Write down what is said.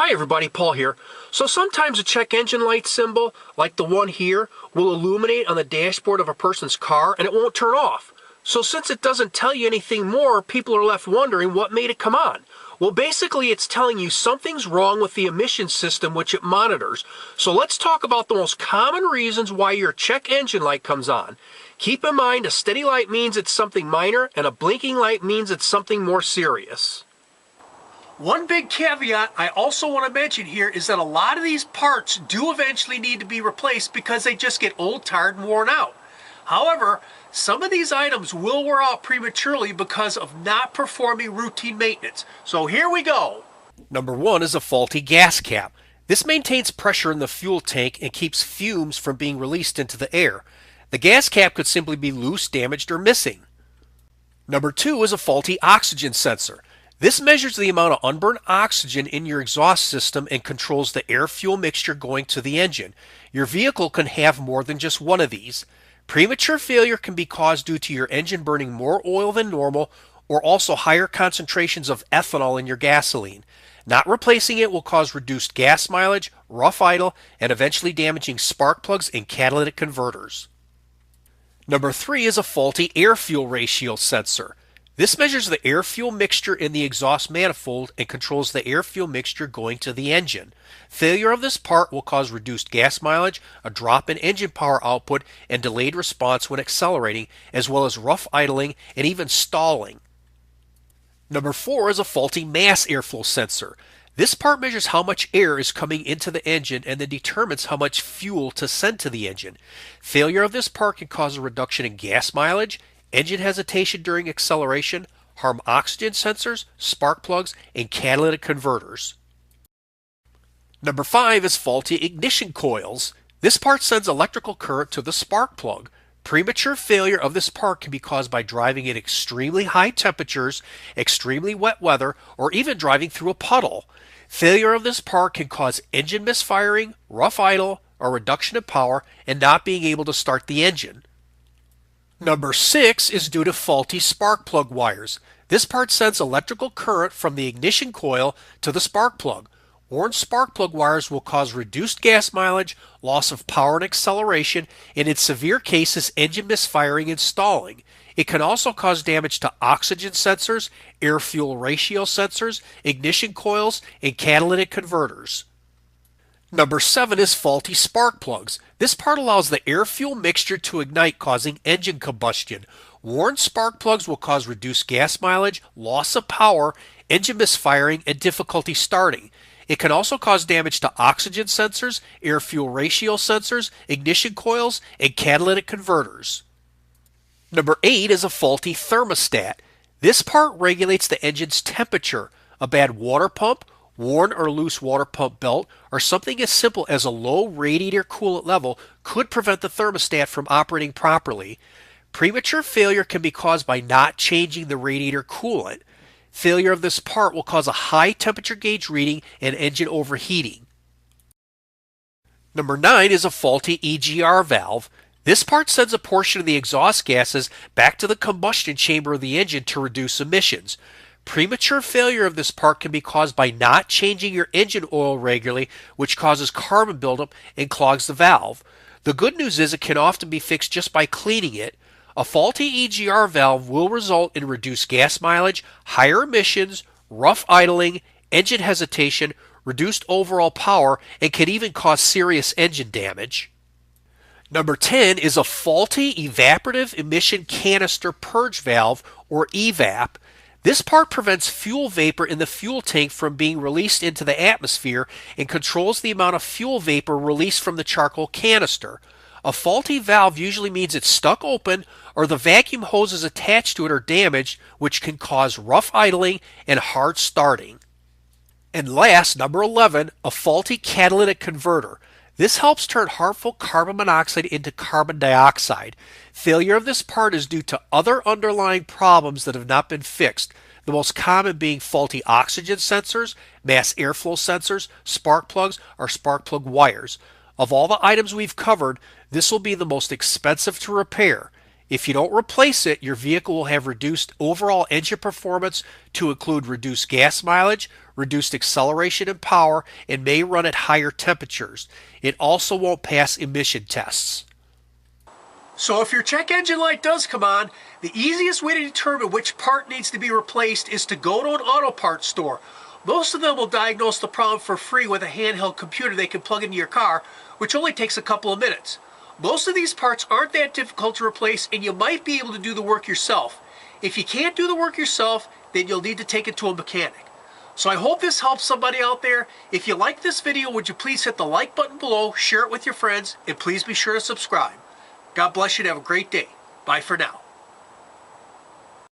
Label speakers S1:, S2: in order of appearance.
S1: Hi everybody, Paul here. So sometimes a check engine light symbol, like the one here, will illuminate on the dashboard of a person's car and it won't turn off. So since it doesn't tell you anything more, people are left wondering what made it come on. Well, basically it's telling you something's wrong with the emission system which it monitors. So let's talk about the most common reasons why your check engine light comes on. Keep in mind, a steady light means it's something minor and a blinking light means it's something more serious. One big caveat I also want to mention here is that a lot of these parts do eventually need to be replaced because they just get old, tired, and worn out. However, some of these items will wear out prematurely because of not performing routine maintenance. So here we go.
S2: Number 1 is a faulty gas cap. This maintains pressure in the fuel tank and keeps fumes from being released into the air. The gas cap could simply be loose, damaged, or missing. Number 2 is a faulty oxygen sensor. This measures the amount of unburned oxygen in your exhaust system and controls the air-fuel mixture going to the engine. Your vehicle can have more than just one of these. Premature failure can be caused due to your engine burning more oil than normal or also higher concentrations of ethanol in your gasoline. Not replacing it will cause reduced gas mileage, rough idle, and eventually damaging spark plugs and catalytic converters. Number 3 is a faulty air-fuel ratio sensor. This measures the air-fuel mixture in the exhaust manifold and controls the air-fuel mixture going to the engine. Failure of this part will cause reduced gas mileage, a drop in engine power output, and delayed response when accelerating, as well as rough idling and even stalling. Number 4 is a faulty mass airflow sensor. This part measures how much air is coming into the engine and then determines how much fuel to send to the engine. Failure of this part can cause a reduction in gas mileage, engine hesitation during acceleration, harm oxygen sensors, spark plugs, and catalytic converters. Number 5 is faulty ignition coils. This part sends electrical current to the spark plug. Premature failure of this part can be caused by driving in extremely high temperatures, extremely wet weather, or even driving through a puddle. Failure of this part can cause engine misfiring, rough idle, or reduction in power, and not being able to start the engine. Number 6 is due to faulty spark plug wires. This part sends electrical current from the ignition coil to the spark plug. Worn spark plug wires will cause reduced gas mileage, loss of power and acceleration, and in severe cases, engine misfiring and stalling. It can also cause damage to oxygen sensors, air-fuel ratio sensors, ignition coils, and catalytic converters. Number 7 is faulty spark plugs. This part allows the air-fuel mixture to ignite, causing engine combustion. Worn spark plugs will cause reduced gas mileage, loss of power, engine misfiring, and difficulty starting. It can also cause damage to oxygen sensors, air-fuel ratio sensors, ignition coils, and catalytic converters. Number 8 is a faulty thermostat. This part regulates the engine's temperature. A bad water pump, worn or loose water pump belt, or something as simple as a low radiator coolant level could prevent the thermostat from operating properly. Premature failure can be caused by not changing the radiator coolant. Failure of this part will cause a high temperature gauge reading and engine overheating. Number 9 is a faulty EGR valve. This part sends a portion of the exhaust gases back to the combustion chamber of the engine to reduce emissions. Premature failure of this part can be caused by not changing your engine oil regularly, which causes carbon buildup and clogs the valve. The good news is it can often be fixed just by cleaning it. A faulty EGR valve will result in reduced gas mileage, higher emissions, rough idling, engine hesitation, reduced overall power, and can even cause serious engine damage. Number 10 is a faulty evaporative emission canister purge valve, or EVAP. This part prevents fuel vapor in the fuel tank from being released into the atmosphere and controls the amount of fuel vapor released from the charcoal canister. A faulty valve usually means it's stuck open or the vacuum hoses attached to it are damaged, which can cause rough idling and hard starting. And last, number 11, a faulty catalytic converter. This helps turn harmful carbon monoxide into carbon dioxide. Failure of this part is due to other underlying problems that have not been fixed, the most common being faulty oxygen sensors, mass airflow sensors, spark plugs, or spark plug wires. Of all the items we've covered, this will be the most expensive to repair. If you don't replace it, your vehicle will have reduced overall engine performance to include reduced gas mileage, reduced acceleration and power, and may run at higher temperatures. It also won't pass emission tests.
S1: So if your check engine light does come on, the easiest way to determine which part needs to be replaced is to go to an auto parts store. Most of them will diagnose the problem for free with a handheld computer they can plug into your car, which only takes a couple of minutes. Most of these parts aren't that difficult to replace, and you might be able to do the work yourself. If you can't do the work yourself, then you'll need to take it to a mechanic. So I hope this helps somebody out there. If you like this video, would you please hit the like button below, share it with your friends, and please be sure to subscribe. God bless you and have a great day. Bye for now.